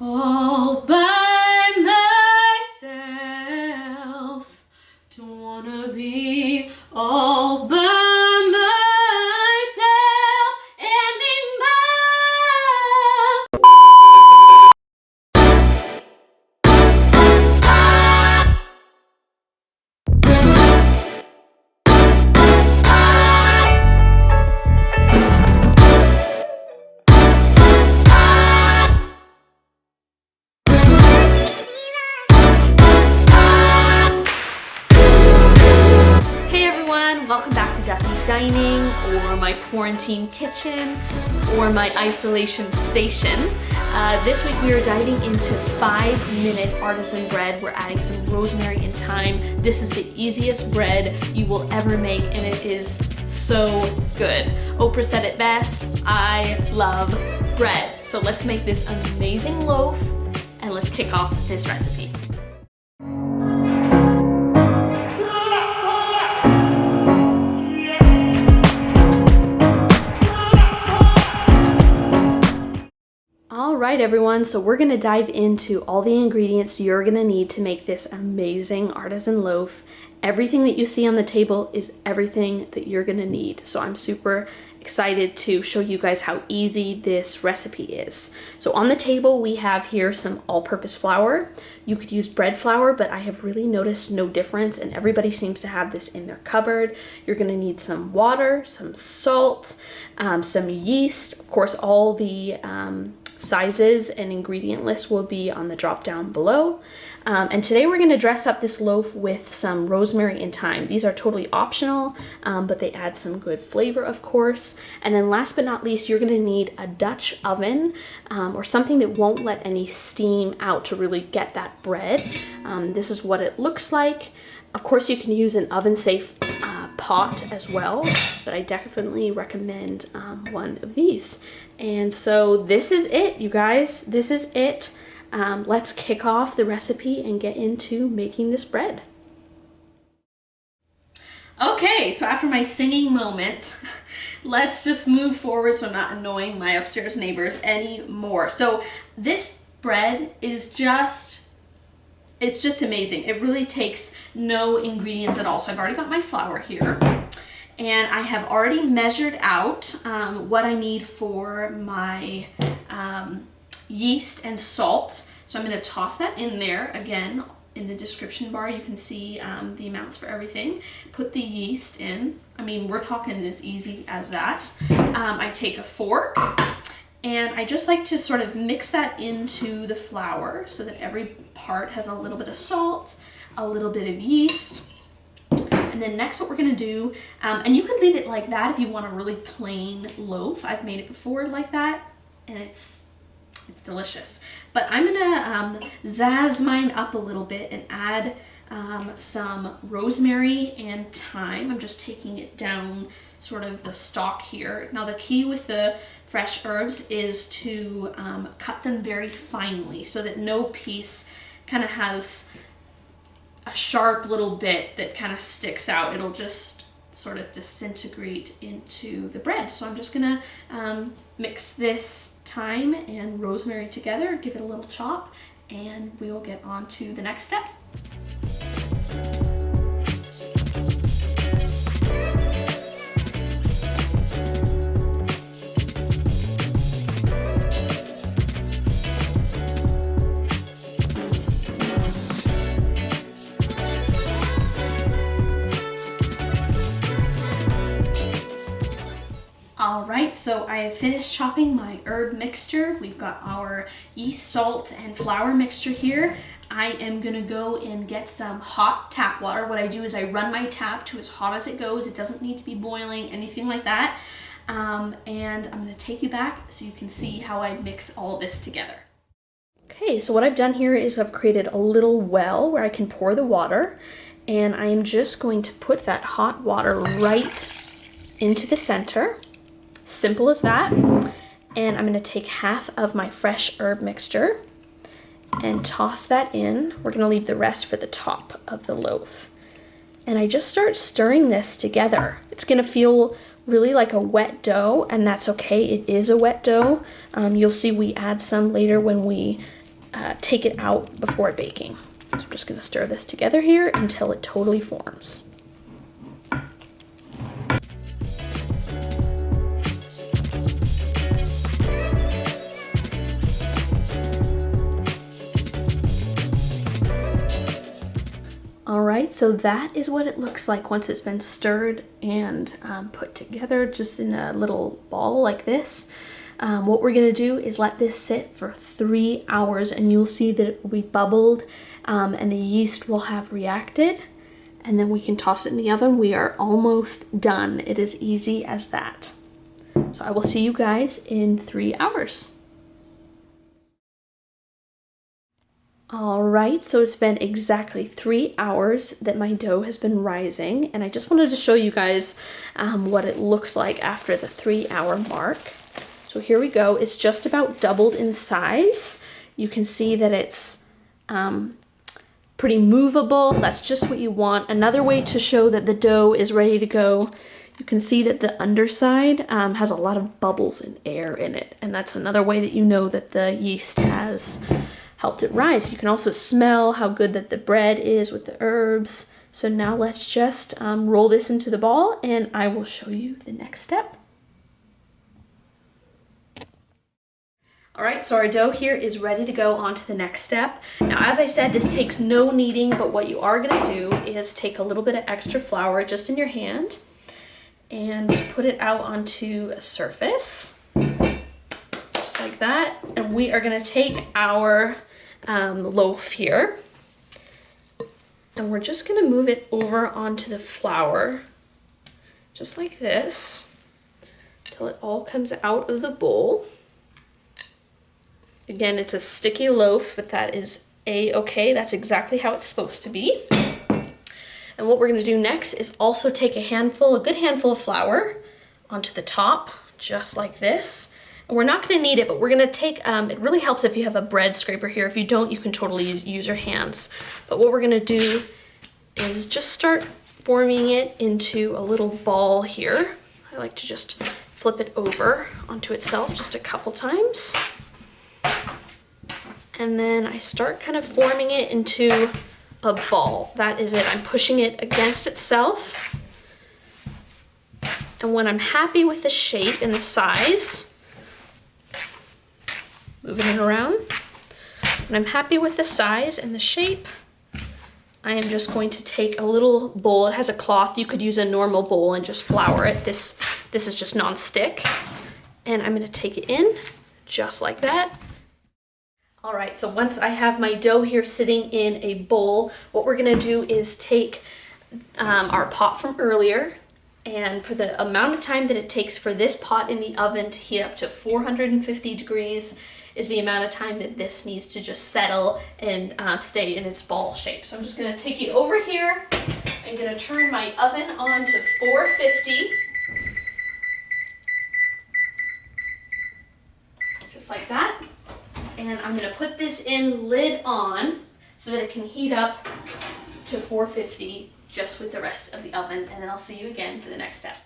all by myself. Don't wanna be all by myself anymore. Welcome back to Duthie Dining, or my quarantine kitchen, or my isolation station. This week we are diving into 5-minute artisan bread. We're adding some rosemary and thyme. This is the easiest bread you will ever make, and it is so good. Oprah said it best, I love bread. So let's make this amazing loaf, and let's kick off this recipe. Alright everyone, so we're going to dive into all the ingredients you're going to need to make this amazing artisan loaf. Everything that you see on the table is everything that you're going to need. So I'm super excited to show you guys how easy this recipe is. So on the table we have here some all-purpose flour. You could use bread flour, but I have really noticed no difference, and everybody seems to have this in their cupboard. You're going to need some water, some salt, some yeast. Of course, all the sizes and ingredient list will be on the drop down below. And today we're going to dress up this loaf with some rosemary and thyme. These are totally optional, but they add some good flavor, of course. And then last but not least, you're going to need a Dutch oven or something that won't let any steam out to really get that bread. This is what it looks like. Of course, you can use an oven-safe pot as well, but I definitely recommend one of these. And so this is it, you guys. This is it. Let's kick off the recipe and get into making this bread. Okay, so after my singing moment, let's just move forward so I'm not annoying my upstairs neighbors anymore. So this bread is it's just amazing. It really takes no ingredients at all. So I've already got my flour here, and I have already measured out what I need for my yeast and salt. So I'm going to toss that in there. Again, in the description bar you can see the amounts for everything. Put the yeast in. I mean, we're talking as easy as that. I take a fork, and I just like to sort of mix that into the flour so that every part has a little bit of salt, a little bit of yeast. And then next what we're gonna do, and you could leave it like that if you want a really plain loaf. I've made it before like that, and it's delicious. But I'm gonna zazz mine up a little bit and add some rosemary and thyme. I'm just taking it down sort of the stalk here. Now the key with the fresh herbs is to cut them very finely so that no piece kind of has a sharp little bit that kind of sticks out. It'll just sort of disintegrate into the bread. So I'm just gonna mix this thyme and rosemary together, give it a little chop, and we will get on to the next step. Alright, so I have finished chopping my herb mixture. We've got our yeast, salt, and flour mixture here. I am going to go and get some hot tap water. What I do is I run my tap to as hot as it goes. It doesn't need to be boiling, anything like that. And I'm going to take you back so you can see how I mix all of this together. Okay, so what I've done here is I've created a little well where I can pour the water, and I am just going to put that hot water right into the center. Simple as that. And I'm going to take half of my fresh herb mixture and toss that in. We're going to leave the rest for the top of the loaf. And I just start stirring this together. It's going to feel really like a wet dough, and that's okay. It is a wet dough. You'll see we add some later when we take it out before baking. So I'm just gonna stir this together here until it totally forms. Alright, so that is what it looks like once it's been stirred and put together just in a little ball like this. What we're going to do is let this sit for 3 hours, and you'll see that it will be bubbled and the yeast will have reacted, and then we can toss it in the oven. We are almost done. It is easy as that. So I will see you guys in 3 hours. All right, so it's been exactly 3 hours that my dough has been rising, and I just wanted to show you guys what it looks like after the 3-hour mark. So here we go. It's just about doubled in size. You can see that it's pretty movable. That's just what you want. Another way to show that the dough is ready to go, you can see that the underside has a lot of bubbles and air in it, and that's another way that you know that the yeast has helped it rise. You can also smell how good that the bread is with the herbs. So now let's just roll this into the ball, and I will show you the next step. All right, so our dough here is ready to go on to the next step. Now, as I said, this takes no kneading, but what you are gonna do is take a little bit of extra flour just in your hand and put it out onto a surface, just like that. And we are gonna take our loaf here, and we're just gonna move it over onto the flour, just like this, till it all comes out of the bowl. Again, it's a sticky loaf, but that is a-okay. That's exactly how it's supposed to be. And what we're gonna do next is also take a good handful of flour onto the top, just like this. And we're not gonna need it, but we're gonna take, it really helps if you have a bread scraper here. If you don't, you can totally use your hands. But what we're gonna do is just start forming it into a little ball here. I like to just flip it over onto itself just a couple times. And then I start kind of forming it into a ball. That is it. I'm pushing it against itself. And when I'm happy with the shape and the size, moving it around. When I'm happy with the size and the shape, I am just going to take a little bowl. It has a cloth. You could use a normal bowl and just flour it. This is just non-stick. And I'm gonna take it in just like that. All right, so once I have my dough here sitting in a bowl, what we're gonna do is take our pot from earlier, and for the amount of time that it takes for this pot in the oven to heat up to 450 degrees is the amount of time that this needs to just settle and stay in its ball shape. So I'm just gonna take you over here. I'm gonna turn my oven on to 450. Just like that. And I'm gonna put this in lid on so that it can heat up to 450 just with the rest of the oven, and then I'll see you again for the next step.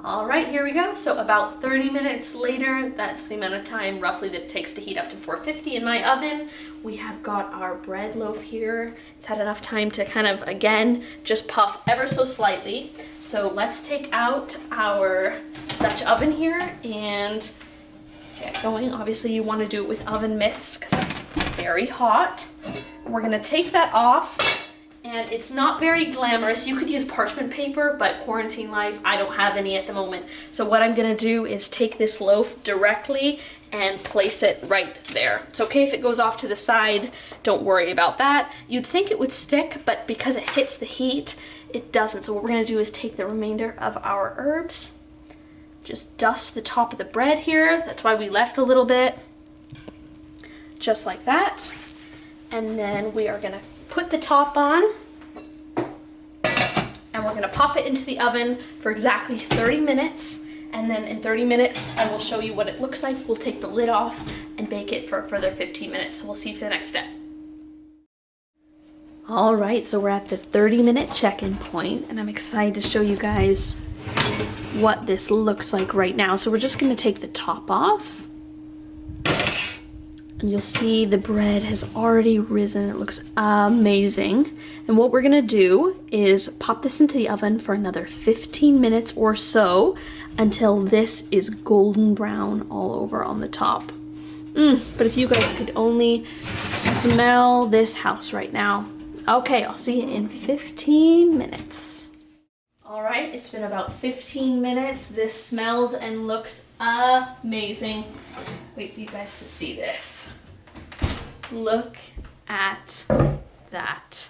All right, here we go. So about 30 minutes later, that's the amount of time roughly that it takes to heat up to 450 in my oven. We have got our bread loaf here. It's had enough time to kind of, again, just puff ever so slightly. So let's take out our Dutch oven here and get going. Obviously you want to do it with oven mitts because it's very hot. We're gonna take that off. And it's not very glamorous. You could use parchment paper, but quarantine life, I don't have any at the moment. So what I'm gonna do is take this loaf directly and place it right there. It's okay if it goes off to the side, don't worry about that. You'd think it would stick, but because it hits the heat, it doesn't. So what we're gonna do is take the remainder of our herbs, just dust the top of the bread here. That's why we left a little bit, just like that. And then we are gonna put the top on, and we're gonna pop it into the oven for exactly 30 minutes. And then in 30 minutes, I will show you what it looks like. We'll take the lid off and bake it for a further 15 minutes. So we'll see you for the next step. All right, so we're at the 30-minute check-in point, and I'm excited to show you guys what this looks like right now. So we're just gonna take the top off. And you'll see the bread has already risen. It looks amazing. And what we're gonna do is pop this into the oven for another 15 minutes or so until this is golden brown all over on the top. But if you guys could only smell this house right now. Okay, I'll see you in 15 minutes. All right, it's been about 15 minutes. This smells and looks amazing. Wait for you guys to see this. Look at that.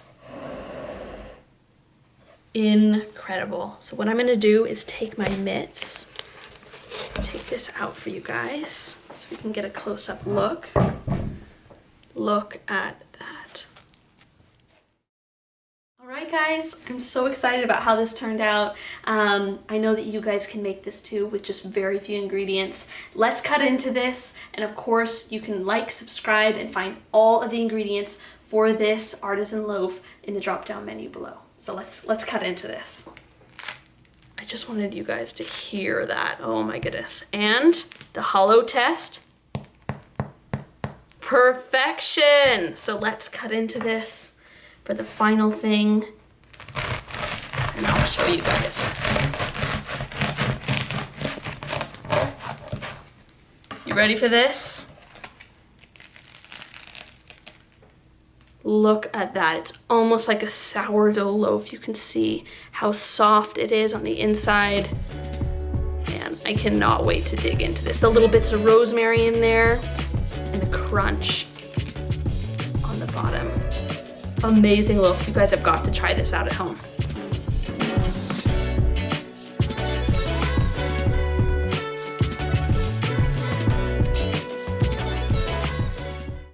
Incredible. So what I'm gonna do is take my mitts, take this out for you guys so we can get a close-up look. Look at that. All right, guys, I'm so excited about how this turned out. I know that you guys can make this too with just very few ingredients. Let's cut into this, and of course you can like, subscribe, and find all of the ingredients for this artisan loaf in the drop-down menu below. So let's cut into this. I just wanted you guys to hear that. Oh my goodness. And the hollow test. Perfection. So let's cut into this for the final thing. And I'll show you guys. You ready for this? Look at that. It's almost like a sourdough loaf. You can see how soft it is on the inside. And I cannot wait to dig into this. The little bits of rosemary in there and the crunch on the bottom. Amazing loaf. You guys have got to try this out at home.